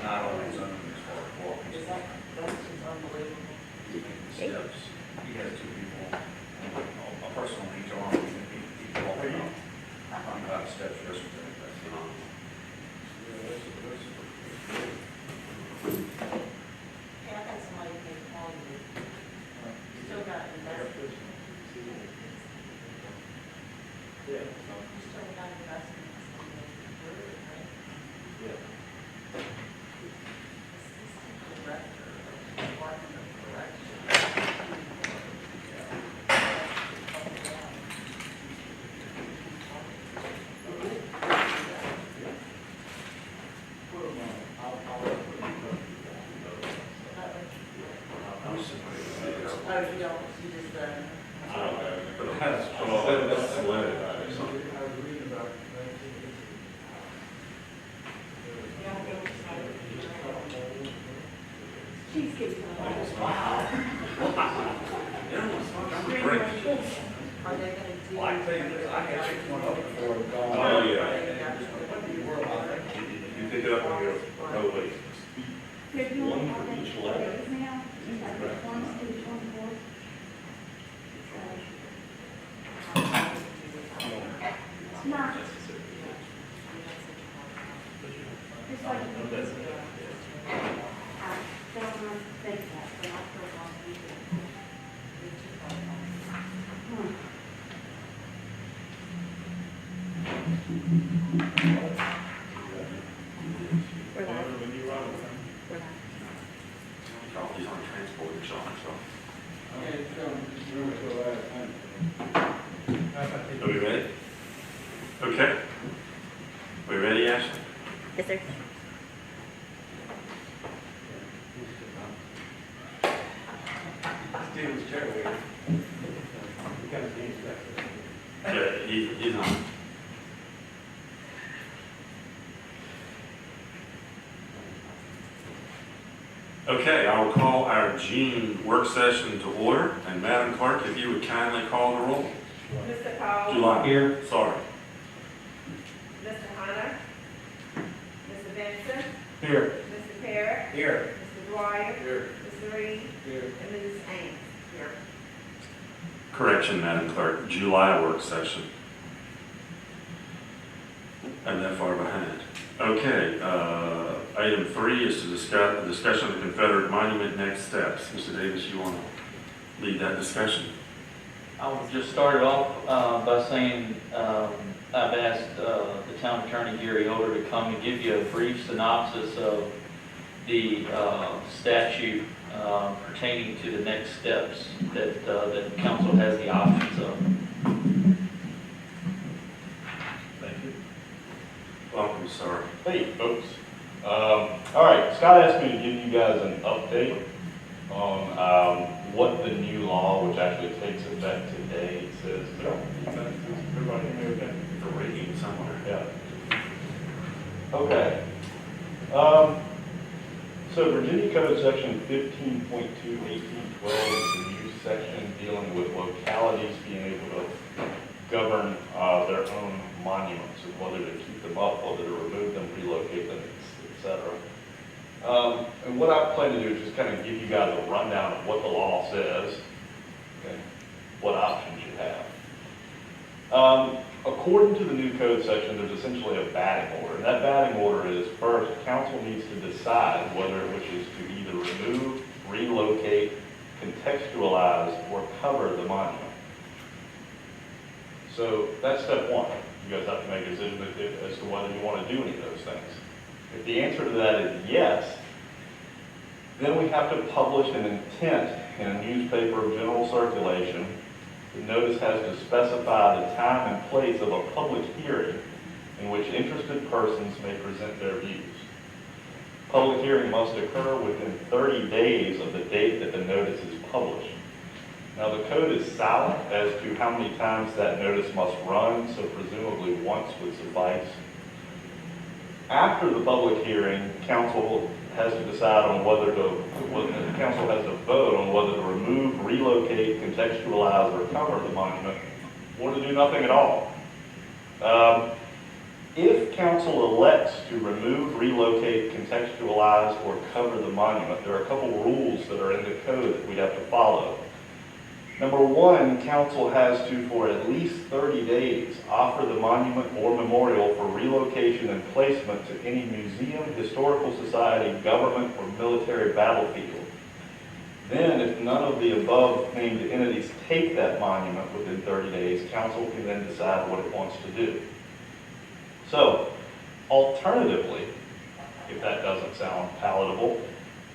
not only zoning as far as walking. That's just unbelievable. Steps, he has two people, a person on each arm, and he walking up, talking about steps yesterday, that's phenomenal. Hey, I got somebody who can call you. Still got investment. Yeah. You still got investments in the brewery, right? Yeah. Assistant director of Department of Corrections. Oh, you don't, you just, But that's, That's solidified. cheesecake. Wow. Great. Are they gonna do? Well, I tell you this, I had picked one up before. Oh, yeah. You pick it up on your, no way. One for each letter. It's like, I don't want to think that, but I feel like we do. We're live. We're live. He's on transport or something, so. Are we ready? Okay. We ready, Ashley? Yes, sir. Steven's chair waiting. Yeah, he's on. Okay, I will call our June work session to order, and Madam Clerk, if you would kindly call the roll. Mr. Cole? July. Here. Sorry. Mr. Hunter? Mr. Benson? Here. Mr. Parrott? Here. Mr. Dwyer? Here. Mr. Reed? Here. And Mrs. Ames? Here. Correction, Madam Clerk, July work session. I'm that far behind. Okay, item 3 is to discuss the discussion of the Confederate Monument next steps. Mr. Davis, you want to lead that discussion? I'll just start it off by saying I've asked the town attorney, Gary Holder, to come and give you a brief synopsis of the statute pertaining to the next steps that that council has the options of. Thank you. Welcome, sir. Hey, folks. All right, Scott asked me to give you guys an update on what the new law, which actually takes effect today, says. Everybody hear me okay? For reading somewhere. Yeah. Okay. So Virginia Code Section 15.2, 1812 is a new section dealing with localities being able to govern their own monuments, and whether to keep them up, whether to remove them, relocate them, etc. And what I plan to do is just kind of give you guys a rundown of what the law says and what options you have. According to the new code section, there's essentially a batting order. And that batting order is, first, council needs to decide whether it wishes to either remove, relocate, contextualize, or cover the monument. So that's step one. You guys have to make a decision as to whether you want to do any of those things. If the answer to that is yes, then we have to publish an intent in a newspaper of general circulation. The notice has to specify the time and place of a public hearing in which interested persons may present their views. Public hearing must occur within 30 days of the date that the notice is published. Now, the code is silent as to how many times that notice must run, so presumably once would suffice. After the public hearing, council has to decide on the council has to vote on whether to remove, relocate, contextualize, or cover the monument, or to do nothing at all. If council elects to remove, relocate, contextualize, or cover the monument, there are a couple rules that are in the code that we'd have to follow. Number one, council has to, for at least 30 days, offer the monument or memorial for relocation and placement to any museum, historical society, government, or military battlefield. Then, if none of the above named entities take that monument within 30 days, council can then decide what it wants to do. So, alternatively, if that doesn't sound palatable,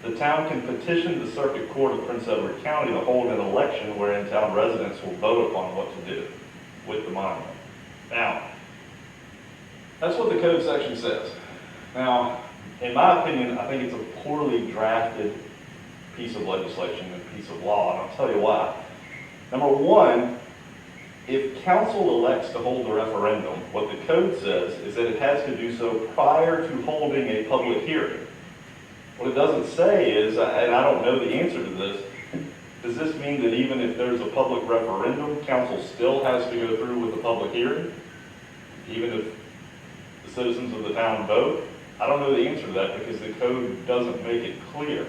the town can petition the Circuit Court of Prince Edward County to hold an election wherein town residents will vote upon what to do with the monument. Now, that's what the code section says. Now, in my opinion, I think it's a poorly drafted piece of legislation and piece of law, and I'll tell you why. Number one, if council elects to hold a referendum, what the code says is that it has to do so prior to holding a public hearing. What it doesn't say is, and I don't know the answer to this, does this mean that even if there's a public referendum, council still has to go through with the public hearing? Even if the citizens of the town vote? I don't know the answer to that because the code doesn't make it clear.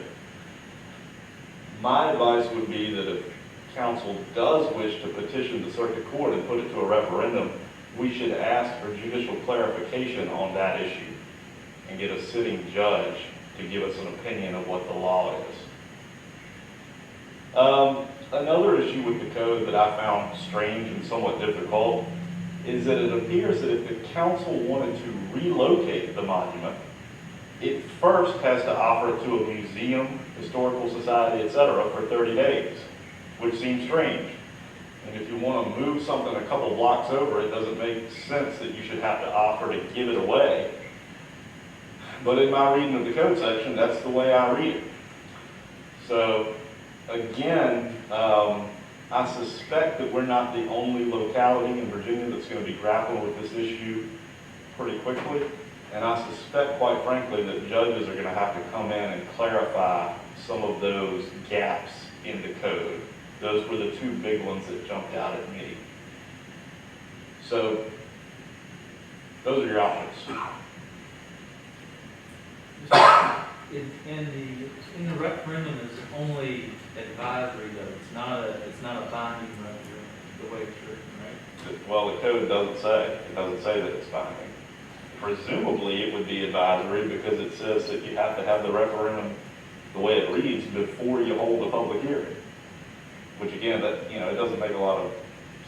My advice would be that if council does wish to petition the circuit court and put it to a referendum, we should ask for judicial clarification on that issue and get a sitting judge to give us an opinion of what the law is. Another issue with the code that I found strange and somewhat difficult is that it appears that if the council wanted to relocate the monument, it first has to offer it to a museum, historical society, etc. for 30 days, which seems strange. And if you want to move something a couple blocks over, it doesn't make sense that you should have to offer to give it away. But in my reading of the code section, that's the way I read it. So, again, I suspect that we're not the only locality in Virginia that's going to be grappling with this issue pretty quickly. And I suspect, quite frankly, that judges are going to have to come in and clarify some of those gaps in the code. Those were the two big ones that jumped out at me. So, those are your options. In the referendum is only advisory though, it's not a binding referendum, the way it's written, right? Well, the code doesn't say. It doesn't say that it's binding. Presumably, it would be advisory because it says that you have to have the referendum the way it reads before you hold a public hearing. Which again, that it doesn't make a lot of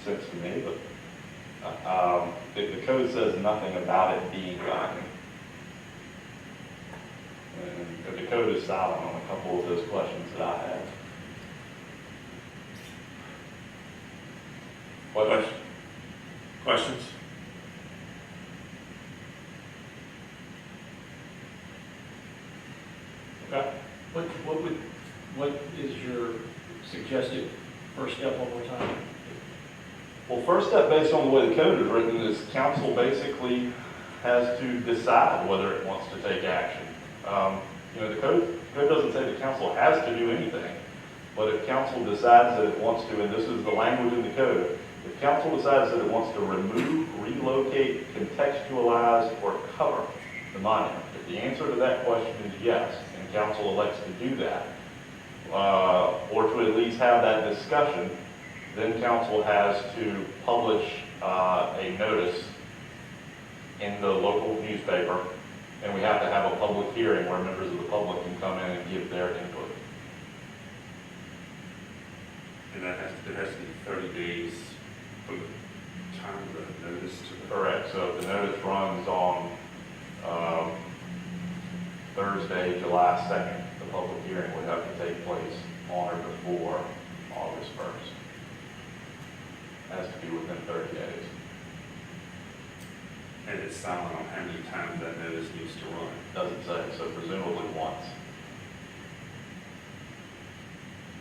sense to me, but the code says nothing about it being binding. And the code is silent on a couple of those questions that I have. What Questions? Okay. What is your suggested first step one more time? Well, first step, based on the way the code is written, is council basically has to decide whether it wants to take action. The code doesn't say the council has to do anything, but if council decides that it wants to, and this is the language in the code, if council decides that it wants to remove, relocate, contextualize, or cover the monument, if the answer to that question is yes, and council elects to do that, or to at least have that discussion, then council has to publish a notice in the local newspaper, and we have to have a public hearing where members of the public can come in and give their input. And there has to be 30 days from the time of the notice to the... Correct. So if the notice runs on Thursday, July 2nd, the public hearing would have to take place on or before August 1st. It has to be within 30 days. And it's silent on how many times that notice needs to run. Doesn't say, so presumably once.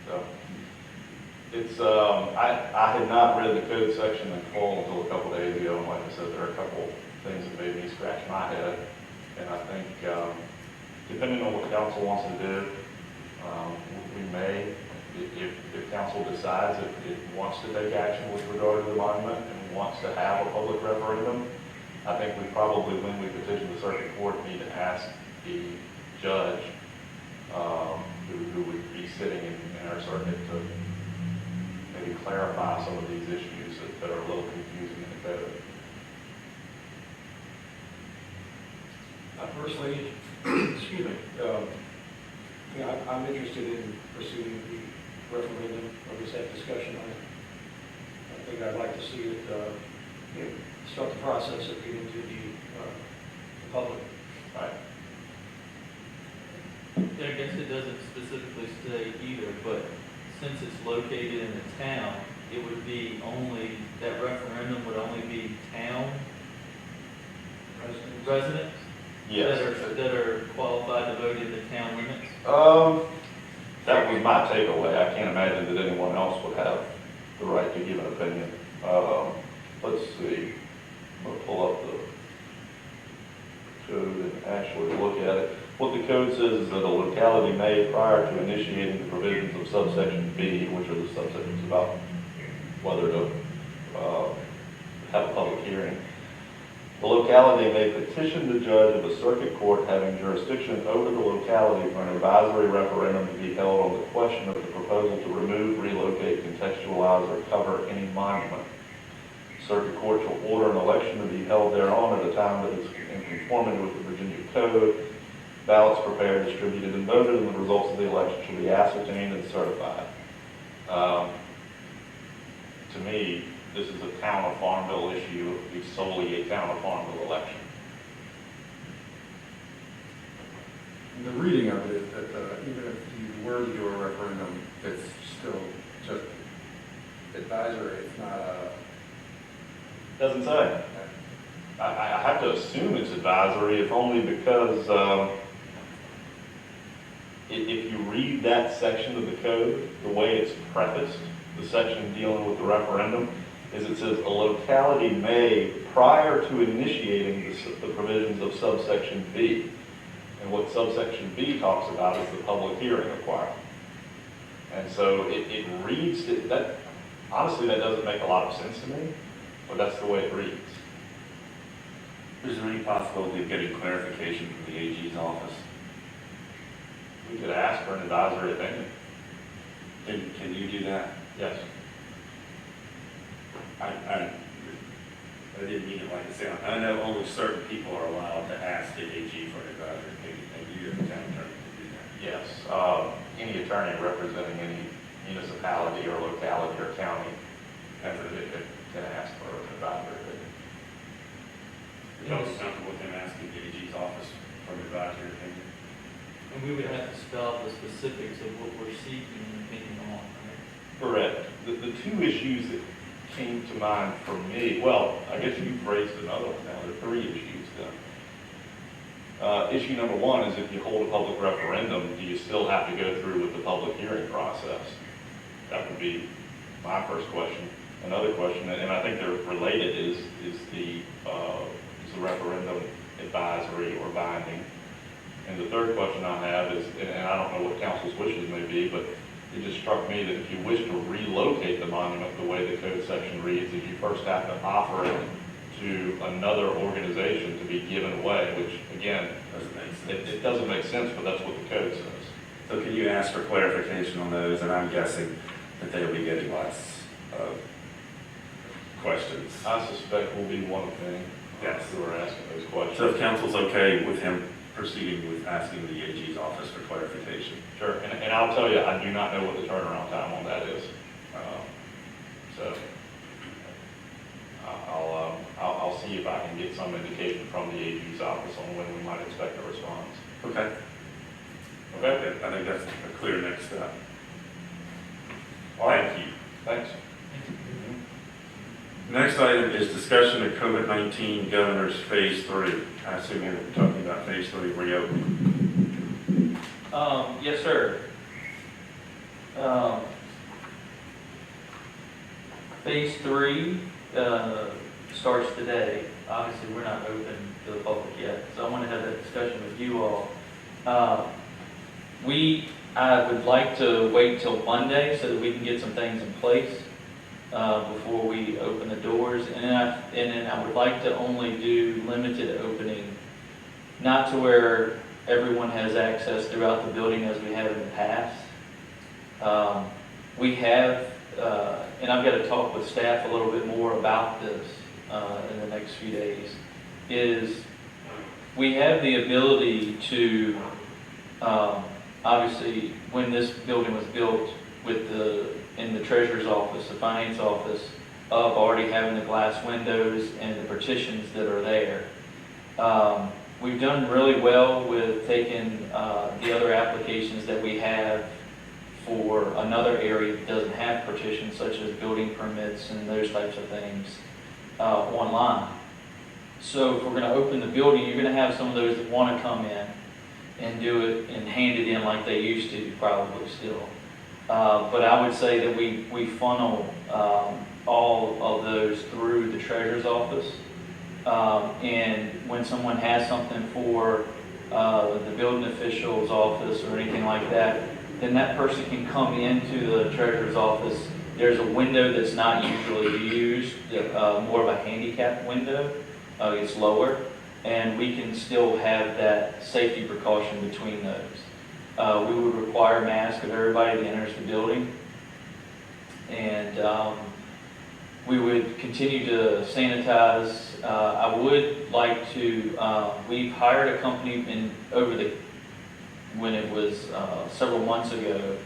So it's, I had not read the code section in full until a couple days ago, and like I said, there are a couple things that made me scratch my head. And I think, depending on what council wants to do, we may, if council decides that it wants to take action with regard to the monument and wants to have a public referendum, I think we probably, when we petition the circuit court, need to ask the judge, who would be sitting in our circuit, to maybe clarify some of these issues that are a little confusing in the code. I personally, excuse me, I'm interested in pursuing the referendum, or just have discussion on it. I think I'd like to see it, start the process of getting to the public. Right. Yeah, I guess it doesn't specifically say either, but since it's located in a town, it would be only, that referendum would only be town residents? Yes. That are qualified to vote in the town limits? That was my takeaway. I can't imagine that anyone else would have the right to give an opinion. Let's see. I'm gonna pull up the code and actually look at it. What the code says is that a locality may, prior to initiating the provisions of subsection B, which are the subsections about whether to have a public hearing, the locality may petition the judge of a circuit court having jurisdiction over the locality for an advisory referendum to be held on the question of the proposal to remove, relocate, contextualize, or cover any monument. Circuit court shall order an election to be held thereon at a time that is in conformity with the Virginia Code. Ballots prepared, distributed, and voted, and the results of the election shall be ascertained and certified. To me, this is a town of Farmville issue. It's solely a town of Farmville election. The reading of it is that even if you were to do a referendum, it's still just advisory. It's not a. Doesn't say. I have to assume it's advisory, if only because if you read that section of the code, the way it's prefaced, the section dealing with the referendum, is it says a locality may, prior to initiating the provisions of subsection B. And what subsection B talks about is the public hearing requirement. And so it reads, that honestly, that doesn't make a lot of sense to me, but that's the way it reads. Is there any possibility of getting clarification from the AG's office? We could ask for an advisory opinion. Can you do that? Yes. I didn't mean it like I said. I know only certain people are allowed to ask the AG for an advisory opinion, and you as a town attorney can do that. Yes. Any attorney representing any municipality or locality or county can ask for an advisory opinion. Are you comfortable with him asking the AG's office for an advisory opinion? And we would have to spell the specifics of what we're seeking an opinion on, right? Correct. The two issues that came to mind for me, well, I guess you've raised another one now. There are three issues then. Issue number one is if you hold a public referendum, do you still have to go through with the public hearing process? That would be my first question. Another question, and I think they're related, is the referendum advisory or binding? And the third question I have is, and I don't know what council's wishes may be, but it just struck me that if you wish to relocate the monument, the way the code section reads, is you first have to offer it to another organization to be given away, which again, Doesn't make sense. it doesn't make sense, but that's what the code says. So can you ask for clarification on those? And I'm guessing that they'll be getting lots of questions. I suspect we'll be one of them Yes. who are asking those questions. So if council's okay with him proceeding with asking the AG's office for clarification. Sure, and I'll tell you, I do not know what the turnaround time on that is. So I'll see if I can get some indication from the AG's office on when we might expect a response. Okay. Okay, I think that's a clear next step. All right. Thank you. Thanks. Next item is discussion of COVID-19 Governor's Phase 3. I assume you're talking about Phase 3 reopening. Yes, sir. Phase 3 starts today. Obviously, we're not open to the public yet, so I want to have that discussion with you all. I would like to wait till Monday so that we can get some things in place. before we open the doors. And then I would like to only do limited opening, not to where everyone has access throughout the building as we have in the past. We have, and I've got to talk with staff a little bit more about this in the next few days, is we have the ability to, obviously, when this building was built in the treasurer's office, the finance office, of already having the glass windows and the partitions that are there. We've done really well with taking the other applications that we have for another area that doesn't have partitions, such as building permits and those types of things, online. So if we're going to open the building, you're going to have some of those that want to come in and do it and hand it in like they used to, probably still. But I would say that we funnel all of those through the treasurer's office. And when someone has something for the building official's office or anything like that, then that person can come into the treasurer's office. There's a window that's not usually used, more of a handicap window. It's lower, and we can still have that safety precaution between those. We would require masks of everybody that enters the building, and we would continue to sanitize. I would like to, we've hired a company when it was several months ago,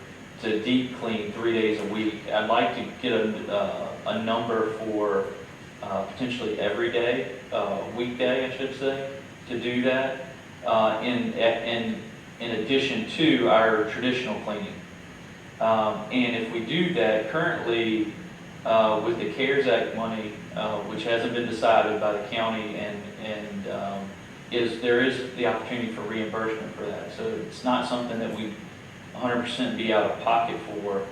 to deep clean 3 days a week. I'd like to get a number for potentially every day, weekday, I should say, to do that, in addition to our traditional cleaning. And if we do that, currently, with the CARES Act money, which hasn't been decided by the county, there is the opportunity for reimbursement for that. So it's not something that we 100% be out of pocket for.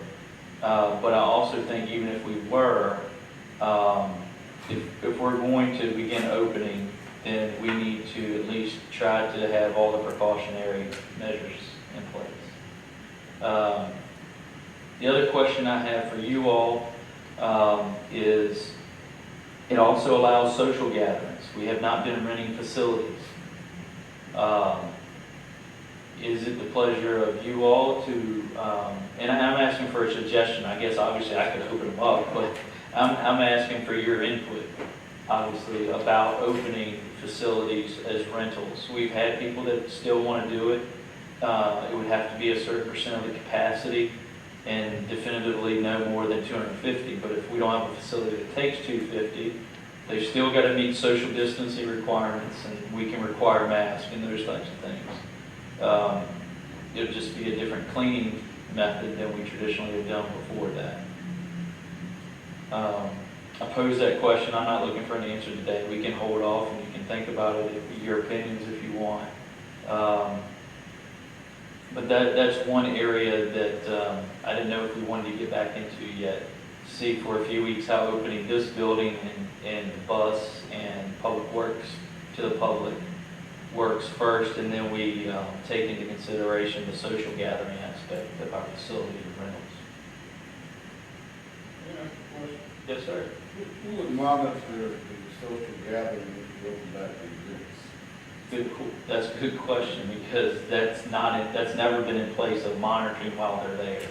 But I also think even if we were, if we're going to begin opening, then we need to at least try to have all the precautionary measures in place. The other question I have for you all is, it also allows social gatherings. We have not been renting facilities. Is it the pleasure of you all to, and I'm asking for a suggestion, I guess obviously I could open them up, but I'm asking for your input, obviously, about opening facilities as rentals. We've had people that still want to do it. It would have to be a certain % of the capacity and definitively no more than 250. But if we don't have a facility that takes 250, they've still got to meet social distancing requirements, and we can require masks and those types of things. It'll just be a different cleaning method than we traditionally have done before that. I posed that question. I'm not looking for an answer today. We can hold off and you can think about it, your opinions if you want. But that's one area that I didn't know if we wanted to get back into yet. See for a few weeks how opening this building and the bus and public works to the public works first, and then we take into consideration the social gathering aspect of our facility rentals. Yes, sir. Who would monitor the social gathering if you open back the exhibits? That's a good question, because that's never been in place of monitoring while they're there.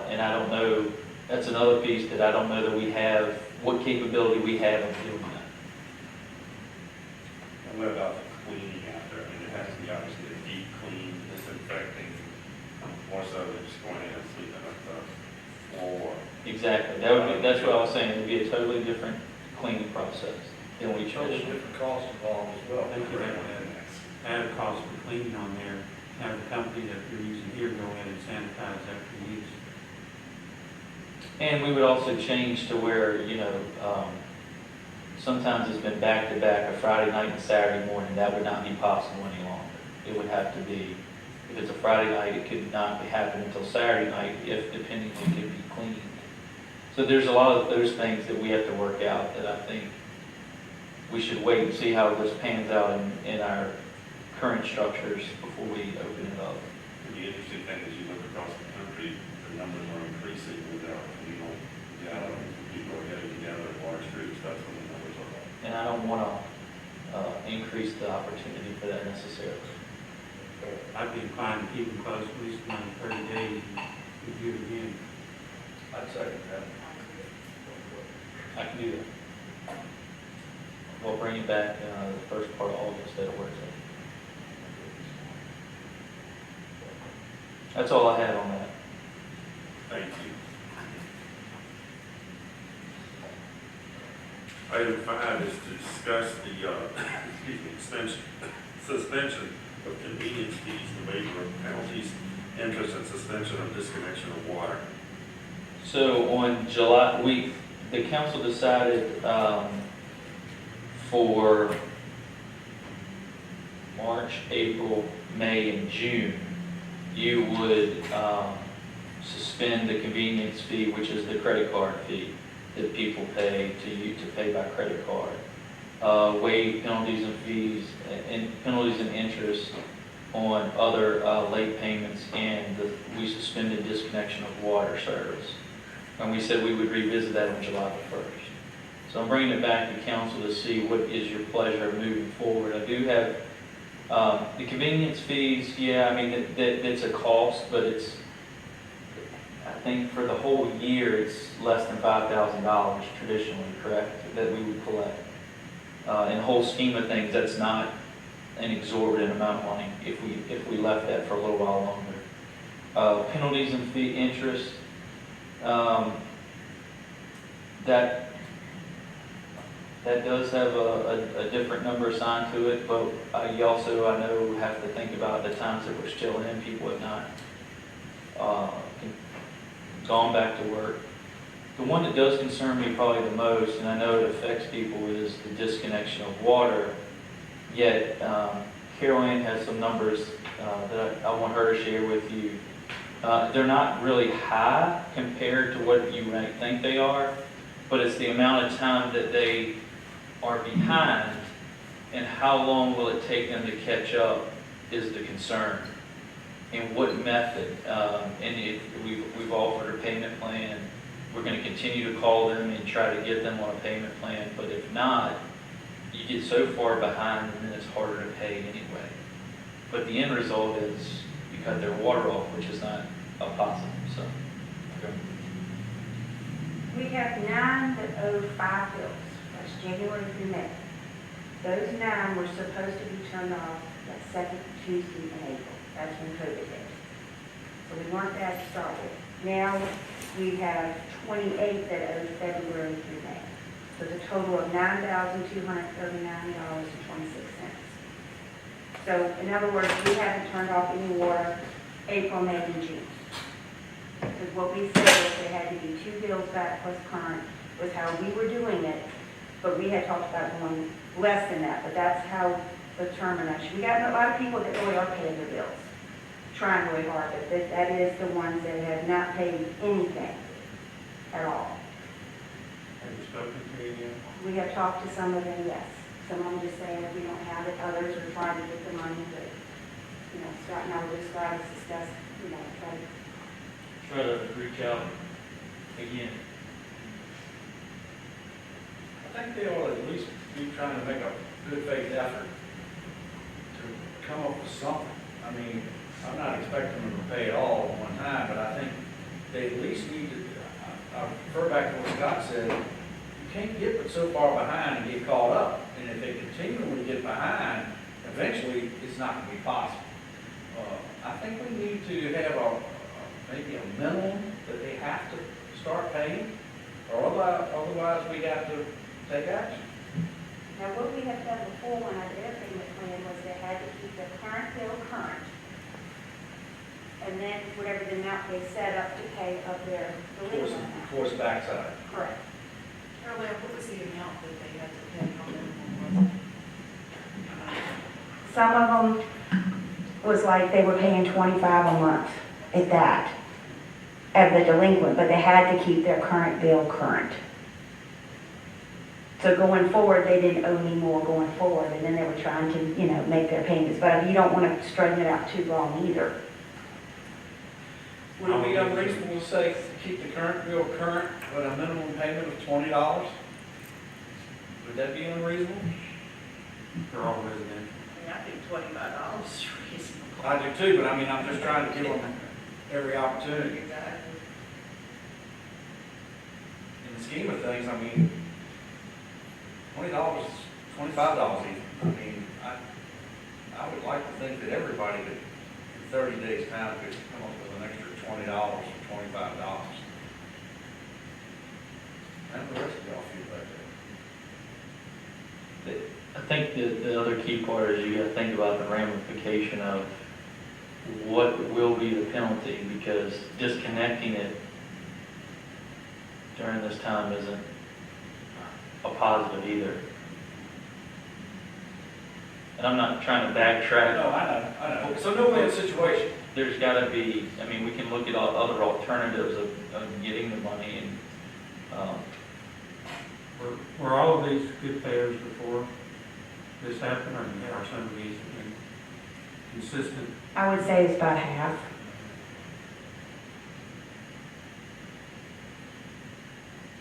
And I don't know, that's another piece that I don't know that we have, what capability we have of doing that. And what about the cleaning after? I mean, it has to be obviously a deep clean, disinfecting, more so than just going in and sweeping up the floor. Exactly. That's what I was saying. It would be a totally different cleaning process than we Totally traditionally. different costs involved as well. They could add a cost for cleaning on there, have the company that you're using here go in and sanitize after use. And we would also change to where, sometimes it's been back-to-back, a Friday night and Saturday morning. That would not be possible any longer. It would have to be, if it's a Friday night, it could not happen until Saturday night, if depending if it could be cleaned. So there's a lot of those things that we have to work out that I think we should wait and see how this pans out in our current structures before we open it up. The interesting thing is you look across the country, the numbers are increasing with our communal Yeah, people are getting together in large groups, that's when the numbers are up. And I don't want to increase the opportunity for that necessarily. I'd be inclined to keep them closed at least another 30 days and review it again. I'd second that. I can do that. We'll bring it back the first part of August at a work session. That's all I had on that. Thank you. Item 5 is to discuss the, suspension of convenience fees, the waiver of penalties, interest, and suspension of disconnection of water. So on the council decided for March, April, May, and June, you would suspend the convenience fee, which is the credit card fee that people pay to pay by credit card. Waive penalties and fees and penalties and interest on other late payments, and we suspended disconnection of water service. And we said we would revisit that on July the 1st. So I'm bringing it back to council to see what is your pleasure moving forward. I do have the convenience fees, yeah, I mean, that's a cost, but it's, I think for the whole year, it's less than $5,000 traditionally, correct, that we would collect. In the whole scheme of things, that's not an exorbitant amount of money if we left that for a little while longer. Penalties and fee interest, that does have a different number assigned to it, but you also, I know, have to think about the times that we're still in. People have not gone back to work. The one that does concern me probably the most, and I know it affects people, is the disconnection of water. Yet, Carol Ann has some numbers that I want her to share with you. They're not really high compared to what you might think they are, but it's the amount of time that they are behind and how long will it take them to catch up is the concern. And what method. And we've offered a payment plan. We're going to continue to call them and try to get them on a payment plan, but if not, you get so far behind and then it's harder to pay anyway. But the end result is you cut their water off, which is not a positive, so. Okay. We have 9 that owe 5 bills. That's January through May. Those 9 were supposed to be turned off that second Tuesday in April. That's when COVID hit. So we weren't bad to start with. Now we have 28 that owe February through May. So the total of $9,239.26. So in other words, we haven't turned off any water April, May, and June. Because what we said was there had to be 2 bills back plus current was how we were doing it, but we had talked about going less than that, but that's how the termination. We got a lot of people that really are paying their bills, trying really hard, but that is the ones that have not paid anything at all. Have you spoken to me again? We have talked to some of them, yes. Some of them just saying that we don't have it, others are trying to get the money, but, Scott and I were just trying to discuss, Try to reach out again. I think they ought to at least be trying to make a good faith effort to come up with something. I mean, I'm not expecting them to pay it all at one time, but I think they at least need to, I refer back to what Scott said, you can't get but so far behind and get caught up. And if they continually get behind, eventually it's not going to be possible. I think we need to have maybe a minimum that they have to start paying, or otherwise we have to take action. Now, what we have done before when I did a payment plan was they had to keep their current bill current, and then whatever the amount they set up to pay of their delinquent amount. Force backside. Correct. Earlier, what was the amount that they had to pay on them? Some of them was like they were paying $25 a month at that, of the delinquent, but they had to keep their current bill current. So going forward, they didn't owe any more going forward, and then they were trying to, make their payments. But you don't want to straighten it out too long either. Would it be unreasonable to say, keep the current bill current with a minimum payment of $20? Would that be unreasonable? For all residential. I mean, I think $25 is reasonable. I do too, but I mean, I'm just trying to give them every opportunity. Exactly. In the scheme of things, I mean, $20, $25 even. I mean, I would like to think that everybody that in 30 days' time could come up with an extra $20 or $25. And the rest of y'all feel about that. I think that the other key part is you gotta think about the ramification of what will be the penalty, because disconnecting it during this time isn't a positive either. And I'm not trying to backtrack. No, I know. So no win situation. There's gotta be, I mean, we can look at all other alternatives of getting the money and, Were all of these good payers before this happened, or are some of these consistent? I would say it's about half.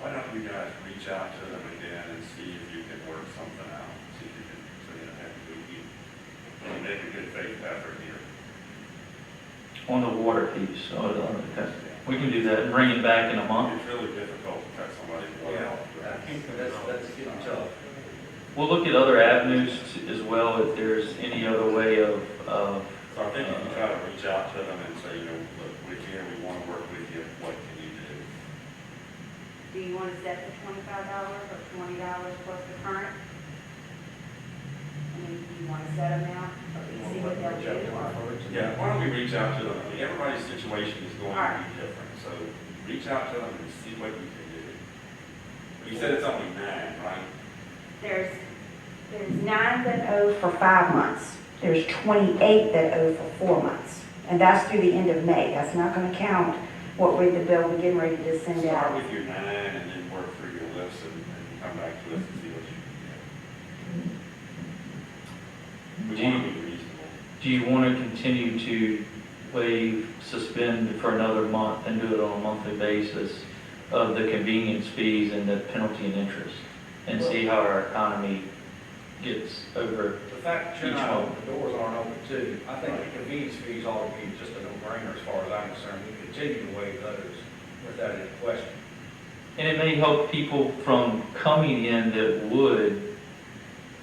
Why don't you guys reach out to them again and see if you can work something out? See if you can, so you don't have to do it. And make a good faith effort here. on the water piece, okay. We can do that and bring it back in a month. It's really difficult to cut somebody's water off. That's getting tough. We'll look at other avenues as well, if there's any other way of, So I think if you try to reach out to them and say, you know, look, we're here, we want to work with you, what can you do? Do you want to set the $25 or $20 plus the current? I mean, do you want to set them out or see what they'll do? Yeah, why don't we reach out to them? I mean, everybody's situation is going to Alright. be different, so reach out to them and see what you can do. You said it's only 9, right? There's 9 that owe for 5 months. There's 28 that owe for 4 months. And that's through the end of May. That's not going to count what we're the bill we're getting ready to send Start out. with your 9 and then work through your list and come back to us and see what you can do. We want to be reasonable. do you want to continue to suspend for another month and do it on a monthly basis of the convenience fees and the penalty and interest? And see how our economy gets over. The fact that you're not open, the doors aren't open too, I think the convenience fees ought to be just a no-brainer as far as I'm concerned. We continue to waive those without any question. And it may help people from coming in that would.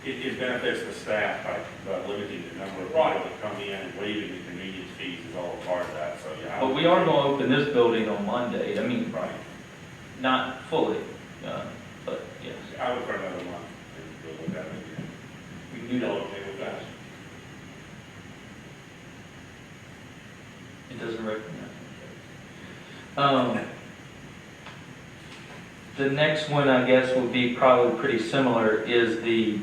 It benefits the staff by limiting the number of people that come in and waiving the convenience fees is all a part of that, so yeah. But we are going to open this building on Monday. I mean, Right. not fully, but yes. I would for another month and we'll look at it again. We can do that. Okay with that? It doesn't recognize. The next one, I guess, would be probably pretty similar, is the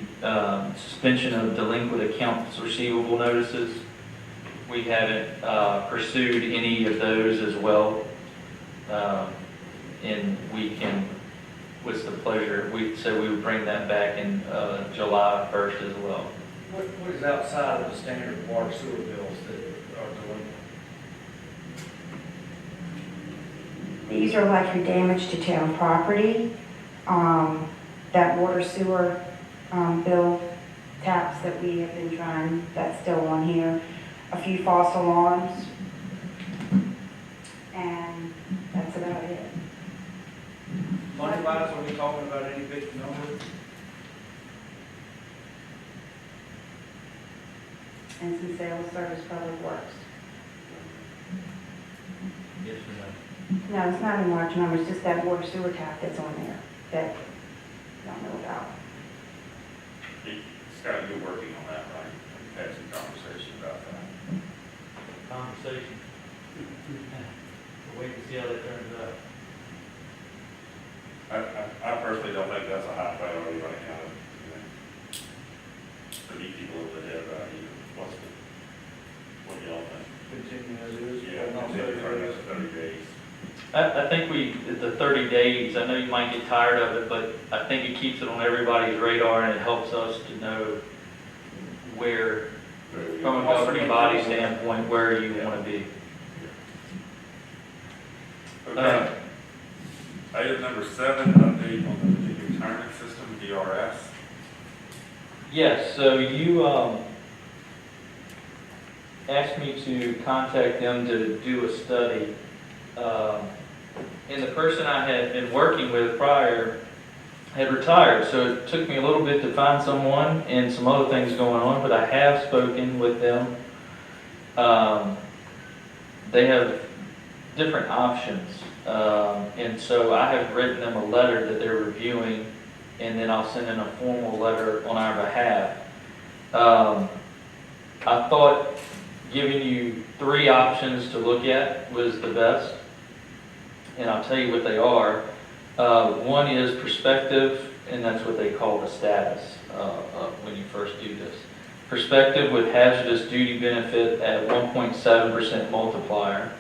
suspension of delinquent accounts receivable notices. We haven't pursued any of those as well. And we can, what's the pleasure, we said we would bring that back in July 1st as well. What is outside of the standard water sewer bills that are delinquent? These are like your damage to town property, that water sewer bill taps that we have been trying, that's still on here. A few false alarms, and that's about it. Money-wise, are we talking about any big number? And some sales service public works. Yes or no? No, it's not in large numbers, just that water sewer tap that's on there that I don't know about. Scott, you're working on that, right? We've had some conversation about that. Conversation. We'll wait to see how that turns out. I personally don't think that's a high priority right now. You know, to meet people over the head, what do y'all think? Continue as is? Yeah, Not continue for 30 the days. next 30 days. I think the 30 days, I know you might get tired of it, but I think it keeps it on everybody's radar and it helps us to know where, from a governing body standpoint, where you want to be. Okay. Item number 7, update on the Virginia retirement system, VRS. Yes, so you asked me to contact them to do a study. And the person I had been working with prior had retired, so it took me a little bit to find someone and some other things going on, but I have spoken with them. They have different options, and so I have written them a letter that they're reviewing, and then I'll send in a formal letter on our behalf. I thought giving you 3 options to look at was the best, and I'll tell you what they are. One is prospective, and that's what they call the status when you first do this. Prospective with hazardous duty benefit at 1.7% multiplier,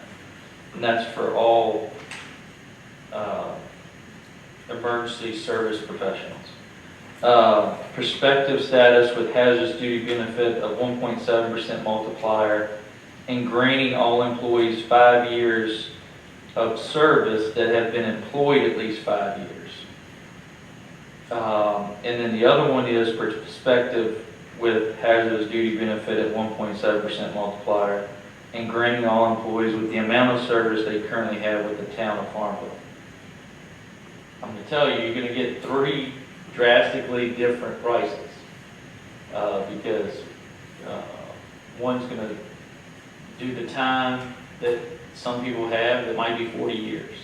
and that's for all emergency service professionals. Prospective status with hazardous duty benefit of 1.7% multiplier, and granting all employees 5 years of service that have been employed at least 5 years. And then the other one is prospective with hazardous duty benefit at 1.7% multiplier, and granting all employees with the amount of service they currently have with the town of Farmville. I'm going to tell you, you're going to get 3 drastically different prices because one's going to do the time that some people have that might be 40 years.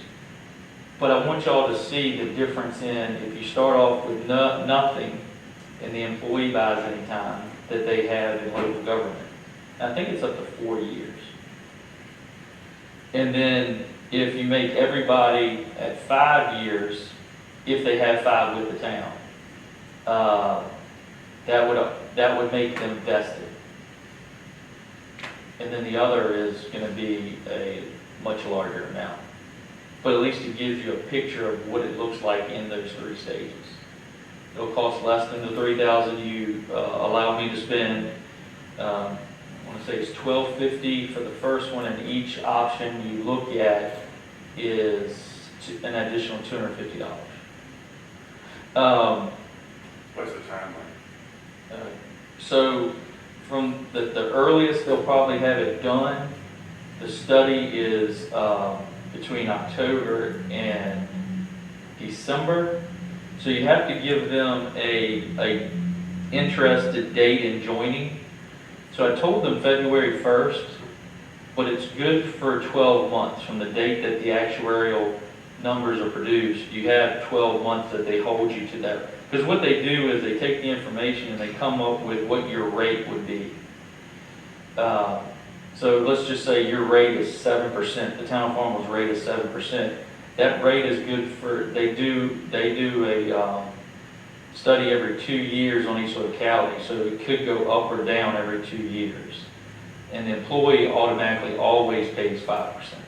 But I want y'all to see the difference in if you start off with nothing and the employee buys any time that they have in local government. I think it's up to 4 years. And then if you make everybody at 5 years, if they have 5 with the town, that would make them vested. And then the other is going to be a much larger amount. But at least it gives you a picture of what it looks like in those 3 stages. It'll cost less than the $3,000 you allow me to spend. I want to say it's $1,250 for the first one, and each option you look at is an additional $250. What's the timeline? So from the earliest they'll probably have it done, the study is between October and December. So you have to give them a interested date in joining. So I told them February 1st, but it's good for 12 months from the date that the actuarial numbers are produced. You have 12 months that they hold you to that. Because what they do is they take the information and they come up with what your rate would be. So let's just say your rate is 7%. The town of Farmville's rate is 7%. That rate is good for, they do a study every 2 years on each locality, so it could go up or down every 2 years. And the employee automatically always pays 5%.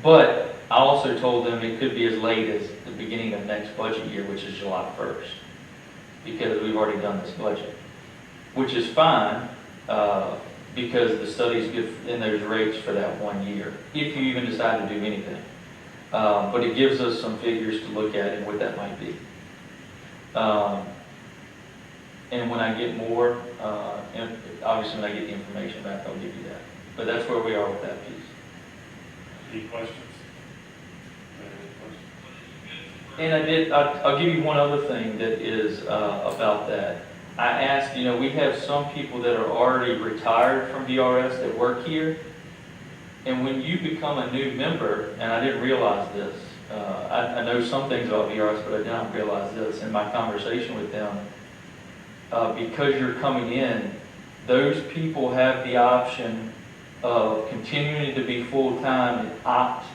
But I also told them it could be as late as the beginning of next budget year, which is July 1st, because we've already done this budget, which is fine, because the study's good in those rates for that 1 year, if you even decide to do anything. But it gives us some figures to look at and what that might be. And when I get more, and obviously when I get the information back, I'll give you that. But that's where we are with that piece. Any questions? And I'll give you one other thing that is about that. I asked, we have some people that are already retired from VRS that work here. And when you become a new member, and I didn't realize this, I know some things about VRS, but I did not realize this in my conversation with them. Because you're coming in, those people have the option of continuing to be full-time and opt.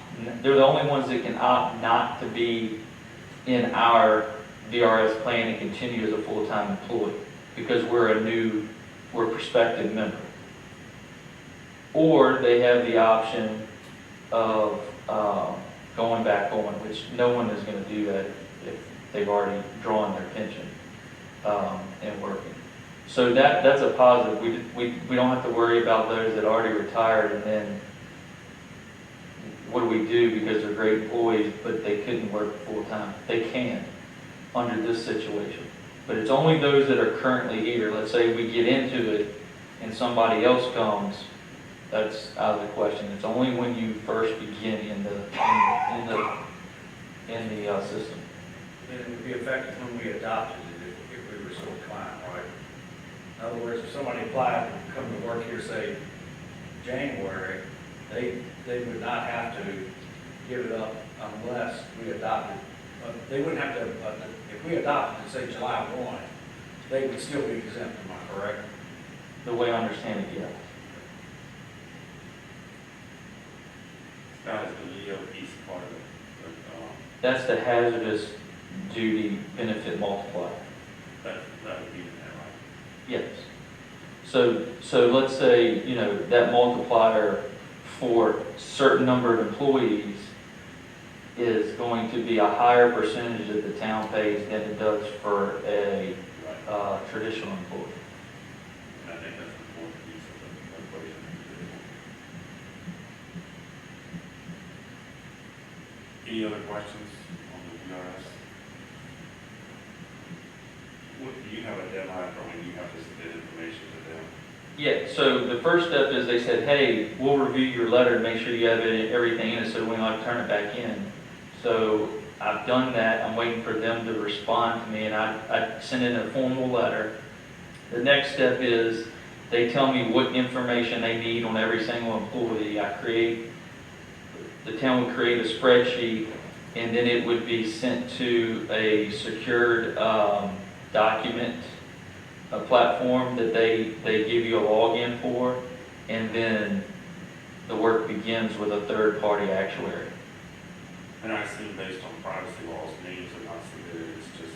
They're the only ones that can opt not to be in our VRS plan and continue as a full-time employee because we're a prospective member. Or they have the option of going back on, which no one is going to do that if they've already drawn their pension and working. So that's a positive. We don't have to worry about those that already retired and then what do we do because they're great employees, but they couldn't work full-time? They can, under this situation. But it's only those that are currently here. Let's say we get into it and somebody else comes, that's out of the question. It's only when you first begin in the system. And it would be effective when we adopted it, if we were so inclined, right? In other words, if somebody applied to come to work here, say, January, they would not have to give it up unless we adopted. They wouldn't have to, if we adopted, say, July 1, they would still be exempt, am I correct? The way I understand it, yeah. Scott, is the Leo piece part of it? That's the hazardous duty benefit multiplier. That would be in there, right? Yes. So let's say, that multiplier for a certain number of employees is going to be a higher percentage that the town pays than it does for a traditional employee. And I think that's the fourth piece of the equation. Any other questions on the VRS? Do you have a deadline for when you have to submit information to them? Yeah, so the first step is they said, hey, we'll review your letter and make sure you have everything in it so we don't have to turn it back in. So I've done that. I'm waiting for them to respond to me, and I sent in a formal letter. The next step is they tell me what information they need on every single employee. The town would create a spreadsheet, and then it would be sent to a secured document, a platform that they give you a login for, and then the work begins with a third-party actuary. And I assume based on privacy laws, names are not submitted, it's just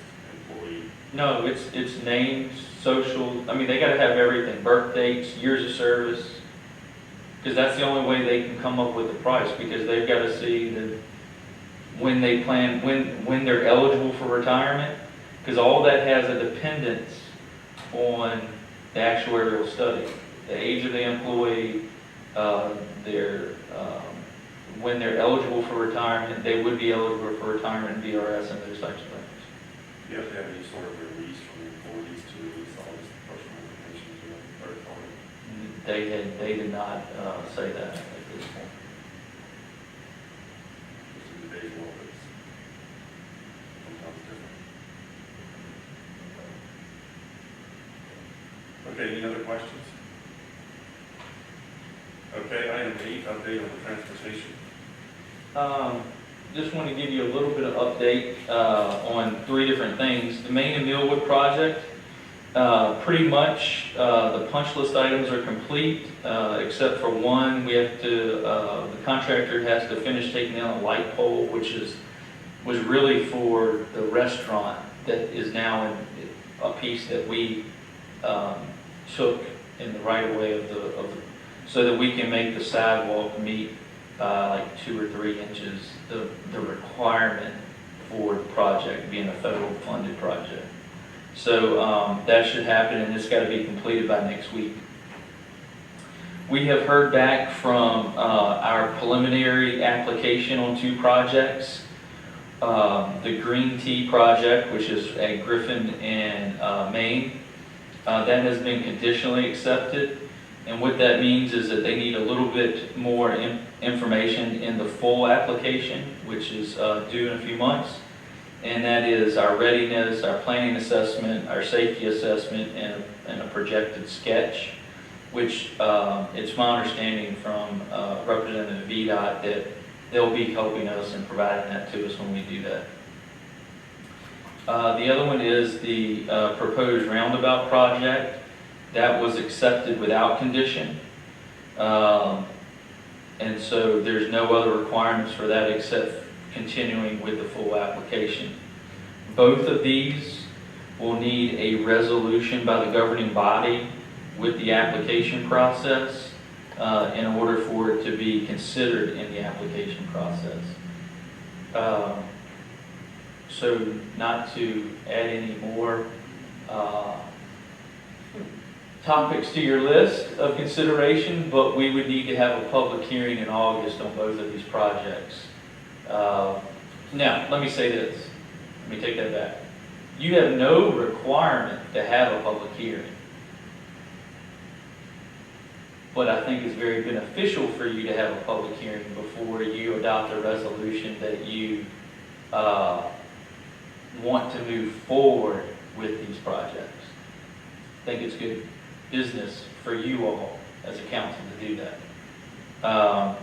employee. No, it's names, social, they gotta have everything, birth dates, years of service, because that's the only way they can come up with the price, because they've got to see that when they plan, when they're eligible for retirement, because all that has a dependence on the actuarial study, the age of the employee, when they're eligible for retirement, they would be eligible for retirement, VRS, and those types of things. You have to have any sort of release from the employees to release all this personal information to a third party. They did not say that at this point. Just in today's world, it's sometimes different. Okay, any other questions? Okay, item 8, update on the transportation. Just want to give you a little bit of update on 3 different things. The Main and Millwood project, pretty much the punch list items are complete, except for one. We have to, the contractor has to finish taking down a light pole, which was really for the restaurant that is now in a piece that we took in the right of way of the so that we can make the sidewalk meet like 2 or 3 inches, the requirement for the project being a federal funded project. So that should happen, and it's got to be completed by next week. We have heard back from our preliminary application on 2 projects. The Green Tea project, which is at Griffin and Maine, that has been conditionally accepted. And what that means is that they need a little bit more information in the full application, which is due in a few months. And that is our readiness, our planning assessment, our safety assessment, and a projected sketch, which it's my understanding from Representative VDOT that they'll be helping us and providing that to us when we do that. The other one is the proposed roundabout project. That was accepted without condition. And so there's no other requirements for that except continuing with the full application. Both of these will need a resolution by the governing body with the application process in order for it to be considered in the application process. So not to add any more topics to your list of consideration, but we would need to have a public hearing in August on both of these projects. Now, let me say this. Let me take that back. You have no requirement to have a public hearing. But I think it's very beneficial for you to have a public hearing before you adopt a resolution that you want to move forward with these projects. I think it's good business for you all as a council to do that.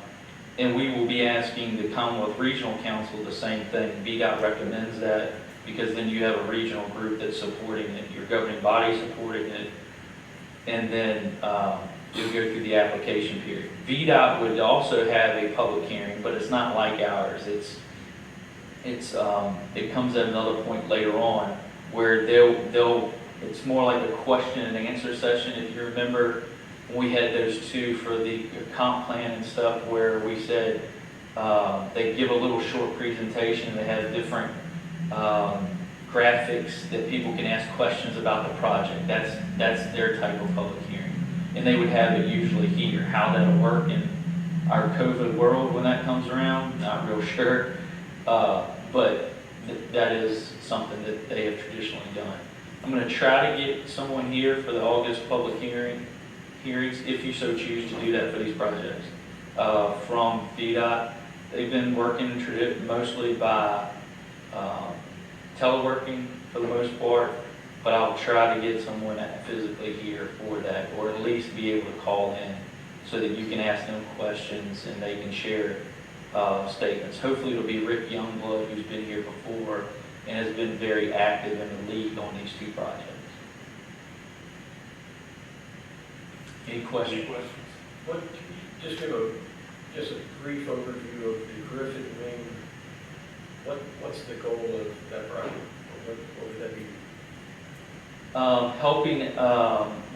And we will be asking the Commonwealth Regional Council the same thing. VDOT recommends that because then you have a regional group that's supporting it, your governing body supporting it, and then you'll go through the application period. VDOT would also have a public hearing, but it's not like ours. It comes at another point later on where it's more like a question and answer session. If you remember, when we had those two for the comp plan and stuff where we said they give a little short presentation, they have different graphics that people can ask questions about the project. That's their type of public hearing. And they would have it usually here. How that'll work in our COVID world when that comes around, not real sure. But that is something that they have traditionally done. I'm going to try to get someone here for the August public hearings, if you so choose to do that for these projects. From VDOT, they've been working mostly by teleworking for the most part, but I'll try to get someone physically here for that, or at least be able to call in so that you can ask them questions and they can share statements. Hopefully it'll be Rick Youngblood, who's been here before and has been very active in the lead on these two projects. Any questions? What, can you just give a brief overview of the Griffin Wing? What's the goal of that project? What would that be? Helping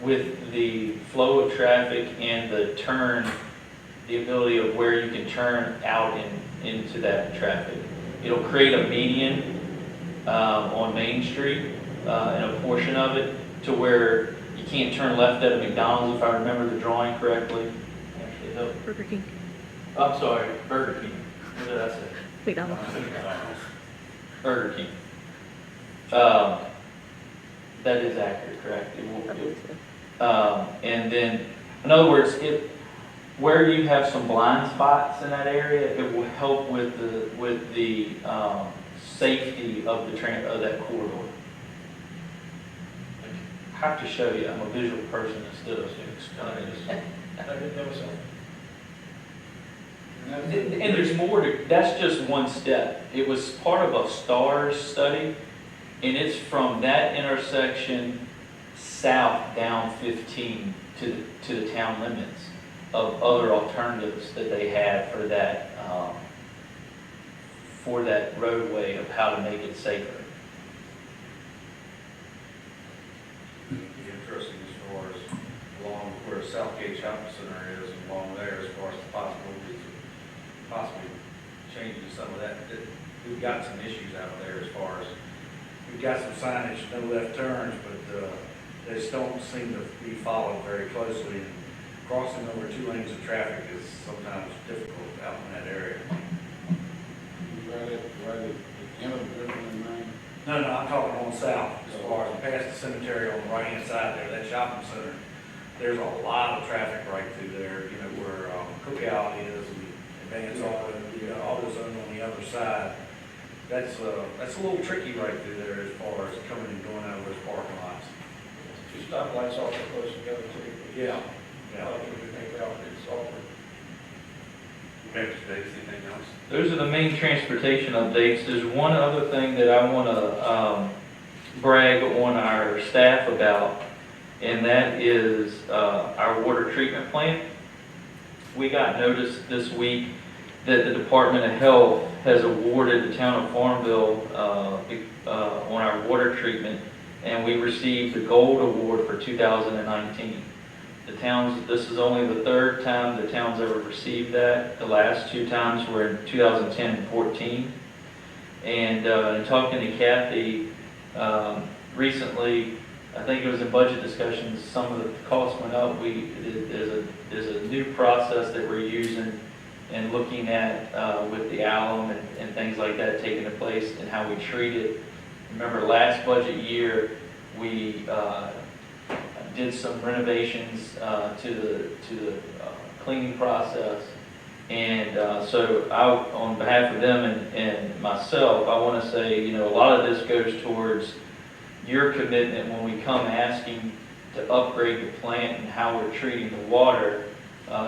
with the flow of traffic and the ability of where you can turn out into that traffic. It'll create a median on Main Street in a portion of it to where you can't turn left at a McDonald's, if I remember the drawing correctly. Actually, help. Burger King. I'm sorry, Burger King. What did I say? McDonald's. Burger King. That is accurate, correct? It will I do. believe so. And then, in other words, where you have some blind spots in that area, it will help with the safety of that corridor. I have to show you. I'm a visual person instead of and there's more to. That's just one step. It was part of a STARS study. And it's from that intersection south down 15 to the town limits of other alternatives that they had for that roadway of how to make it safer. It'd be interesting as far as along where Southgate Shopping Center is, along there, as far as the possibilities of possibly changing some of that. We've got some issues out there as far as, we've got some signage, no left turns, but they just don't seem to be followed very closely. And crossing over 2 lanes of traffic is sometimes difficult out in that area. Right at the end of the river in Maine. No, I'm talking on south, as far as past the cemetery on the right-hand side there, that shopping center. There's a lot of traffic right through there, you know, where Cookout is, and Advance Auto, you got AutoZone on the other side. That's a little tricky right through there as far as coming and going out of those parking lots. Two stoplights all close together too. Yeah. A lot of people think out it's awkward. Okay, Stacy, anything else? Those are the main transportation updates. There's one other thing that I want to brag on our staff about, and that is our water treatment plant. We got notice this week that the Department of Health has awarded the town of Farmville on our water treatment, and we received the gold award for 2019. This is only the third time the town's ever received that. The last 2 times were in 2010 and 14. And in talking to Kathy recently, I think it was in budget discussions, some of the costs went up. There's a new process that we're using and looking at with the alum and things like that taking place and how we treat it. Remember last budget year, we did some renovations to the cleaning process. And so on behalf of them and myself, I want to say, a lot of this goes towards your commitment when we come asking to upgrade the plant and how we're treating the water.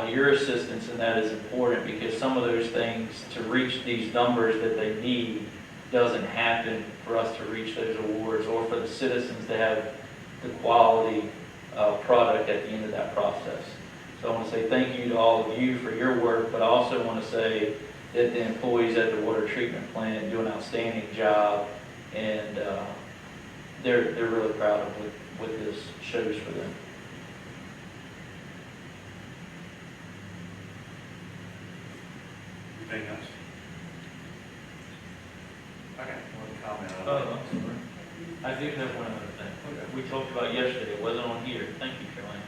Your assistance in that is important because some of those things to reach these numbers that they need doesn't happen for us to reach those awards or for the citizens to have the quality product at the end of that process. So I want to say thank you to all of you for your work, but I also want to say that the employees at the water treatment plant do an outstanding job, and they're really proud of what this shows for them. Anything else? I got one comment on that. I'm sorry. I do have one other thing. We talked about yesterday, it wasn't on here. Thank you, Caroline.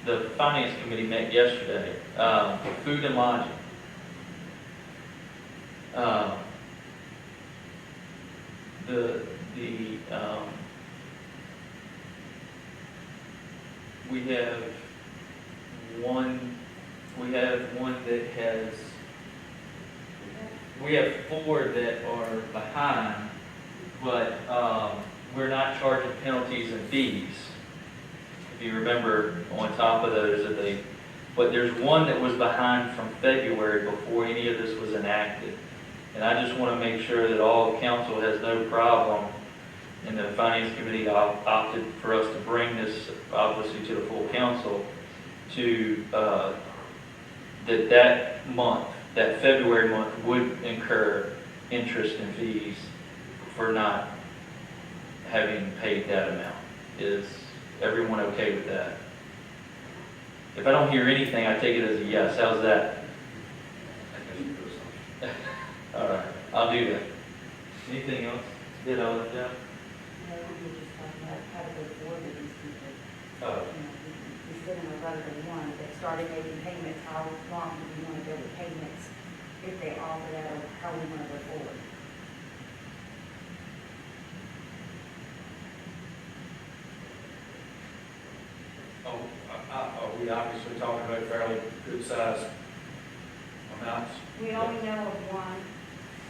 The finance committee met yesterday, food and lodging. We have four that are behind, but we're not charging penalties and fees. If you remember on top of those, but there's one that was behind from February before any of this was enacted. And I just want to make sure that all of council has no problem, and the finance committee opted for us to bring this obviously to the full council to that month, that February month would incur interest and fees for not having paid that amount. Is everyone okay with that? If I don't hear anything, I take it as a yes. How's that? All right, I'll do that. Anything else? Did I let that? No, we were just talking about how to go forward with these people. Oh. We said in a letter to one that started making payments, how long do we want to go with payments? If they offer that, or how we want to go forward. Are we obviously talking about fairly good sized amounts? We only know of one,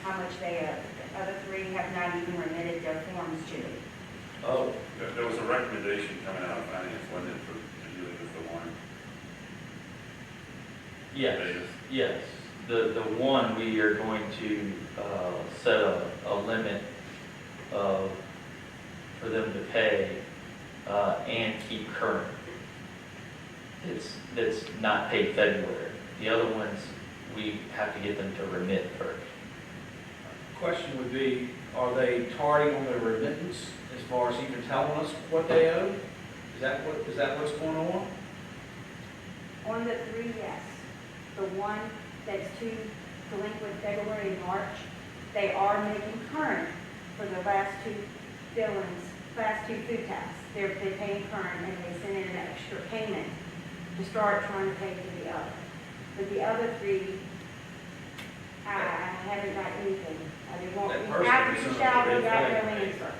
how much they owe. The other three have not even remitted their forms to me. Oh, There was a recommendation coming out of finance, wasn't it, for dealing with the one? Yes, Davis? yes. The one, we are going to set a limit for them to pay and keep current. That's not paid February. The other ones, we have to get them to remit first. question would be, are they tardy on their remittance as far as even telling us what they owe? Is that what's going on? On the three, yes. The one that's two delinquent February and March, they are making current for the last two billings, last two food tax. They're paying current and they send in an extra payment to start trying to pay for the other. But the other three, I haven't got anything. That person After is the on a shower, we red got flag. no answer.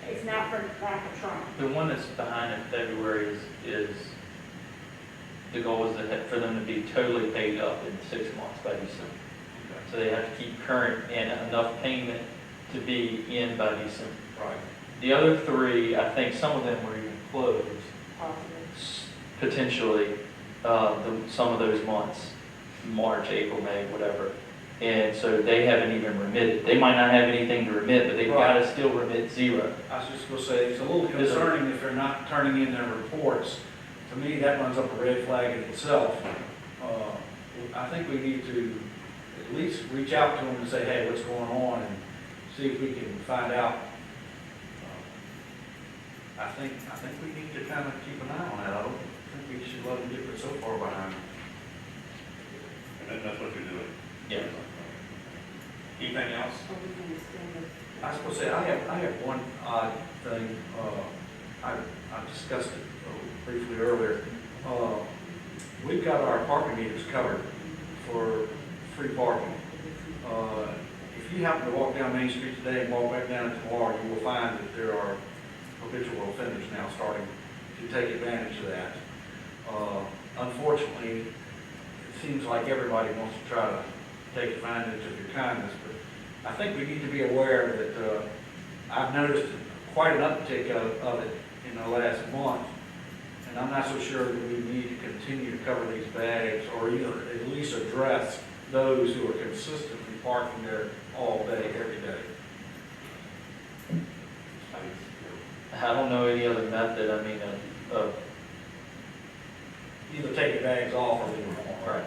It's not for lack of trying. The one that's behind in February is the goal is for them to be totally paid up in 6 months by December. So they have to keep current and enough payment to be in by December. Right. The other three, I think some of them were even closed, Possibly. potentially, some of those months, March, April, May, whatever. And so they haven't even remitted. They might not have anything to remit, but they've got to still remit zero. I was just going to say, it's a little concerning if they're not turning in their reports. To me, that runs up a red flag in itself. I think we need to at least reach out to them and say, hey, what's going on, and see if we can find out. I think we need to kind of keep an eye on that. I don't think we should let them get so far behind. And that's what you're doing? Yeah. Anything else? So we can extend it. I was going to say, I have one odd thing. I discussed it briefly earlier. We've got our parking meters covered for free parking. If you happen to walk down Main Street today and walk back down it tomorrow, you will find that there are habitual offenders now starting to take advantage of that. Unfortunately, it seems like everybody wants to try to take advantage of your kindness, but I think we need to be aware that I've noticed quite an uptick of it in the last month, and I'm not so sure that we need to continue to cover these bags or either at least address those who are consistently parking there all day, every day. I don't know any other method, I mean, of Either take the bags off or leave them on. right.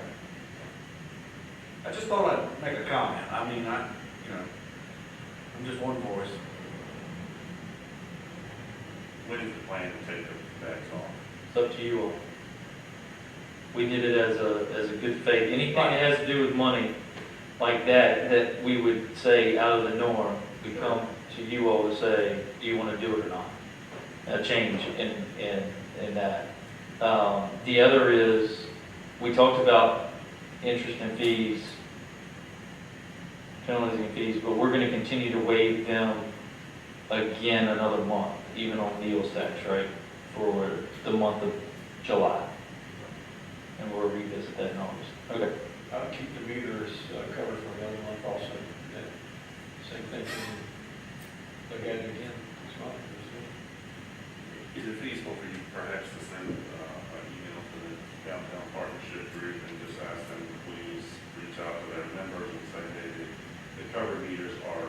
I just thought I'd make a comment. I mean, I'm just one voice. When is the plan to take the bags off? It's up to you all. We did it as a good faith. Anything that has to do with money like that we would say out of the norm, we come to you all to say, do you want to do it or not? A change in that. The other is, we talked about interest and fees, penalties and fees, but we're going to continue to waive them again another month, even on meals tax, right, for the month of July. And we'll revisit that in August. Okay. I'll keep the meters covered for another month also. Yeah. Same thing. Look at it again. It's fine. Is it feasible for you perhaps to send an email to the downtown partnership group and just ask them to please reach out to their members and say, hey, the covered meters are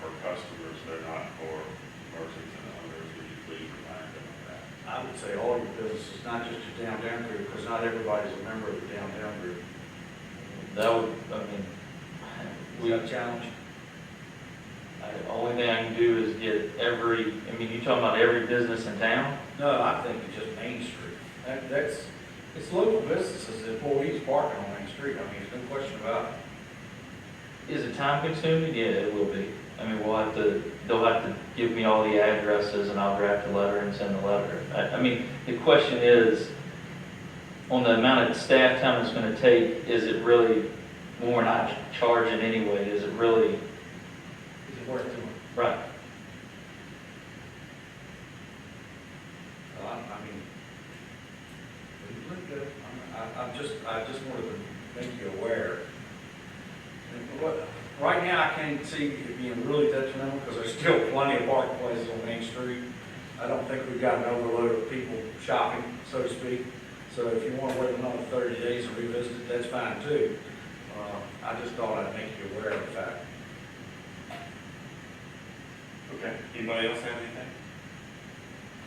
for customers, they're not for merchants and owners, would you please remind them of that? I would say all your businesses, not just your downtown group, because not everybody's a member of the downtown group. That would, I mean, We got a challenge. the only thing I can do is get you talking about every business in town? No, I think it's just Main Street. It's local businesses, employees parking on Main Street. I mean, there's no question about it. Is it time consuming? Yeah, it will be. I mean, they'll have to give me all the addresses and I'll draft a letter and send a letter. I mean, the question is, on the amount of staff time it's gonna take, is it really, when we're not charging anyway, is it really, Is it worth doing? right? I mean, it looked good. I just wanted to make you aware. And right now, I can't see it being really detrimental because there's still plenty of parking places on Main Street. I don't think we've got an overload of people shopping, so to speak. So if you want to wait another 30 days and revisit it, that's fine too. I just thought I'd make you aware of the fact. Okay, anybody else have anything?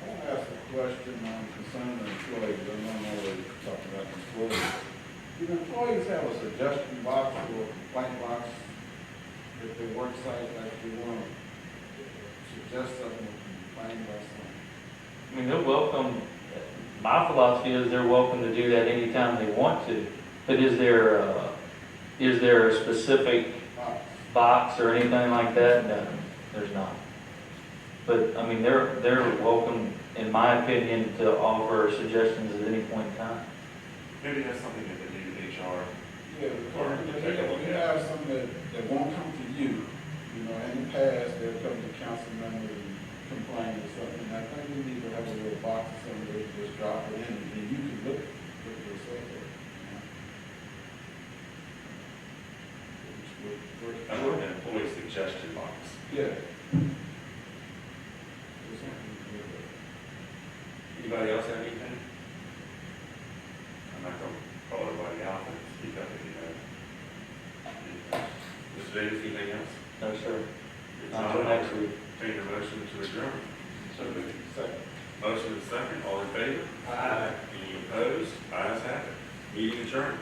I want to ask a question concerning the employees. I know we're talking about employees. Do the employees have a suggestion box or complaint box at their work site, like if you want to suggest something or complain about something? I mean, they're welcome, my philosophy is they're welcome to do that anytime they want to. But is there a specific box or anything like that? No, there's not. But, I mean, they're welcome, in my opinion, to offer suggestions at any point in time. Maybe that's something that the new HR. Yeah, because you have some that won't come to you. You know, in the past, they'll come to council members and complain or something. I think we need to have a little box or something that just drop it in, and you can look at yourself. I wrote an employee suggestion box. Yeah. Anybody else have anything? I'm not going to call everybody out and speak up if you know. Mr. Davis, anything else? No, sir. If Until not, next week. take a motion to adjourn. So, second. Motion is second, all in favor? Aye. Any opposed? Ayes have it. Meeting adjourned.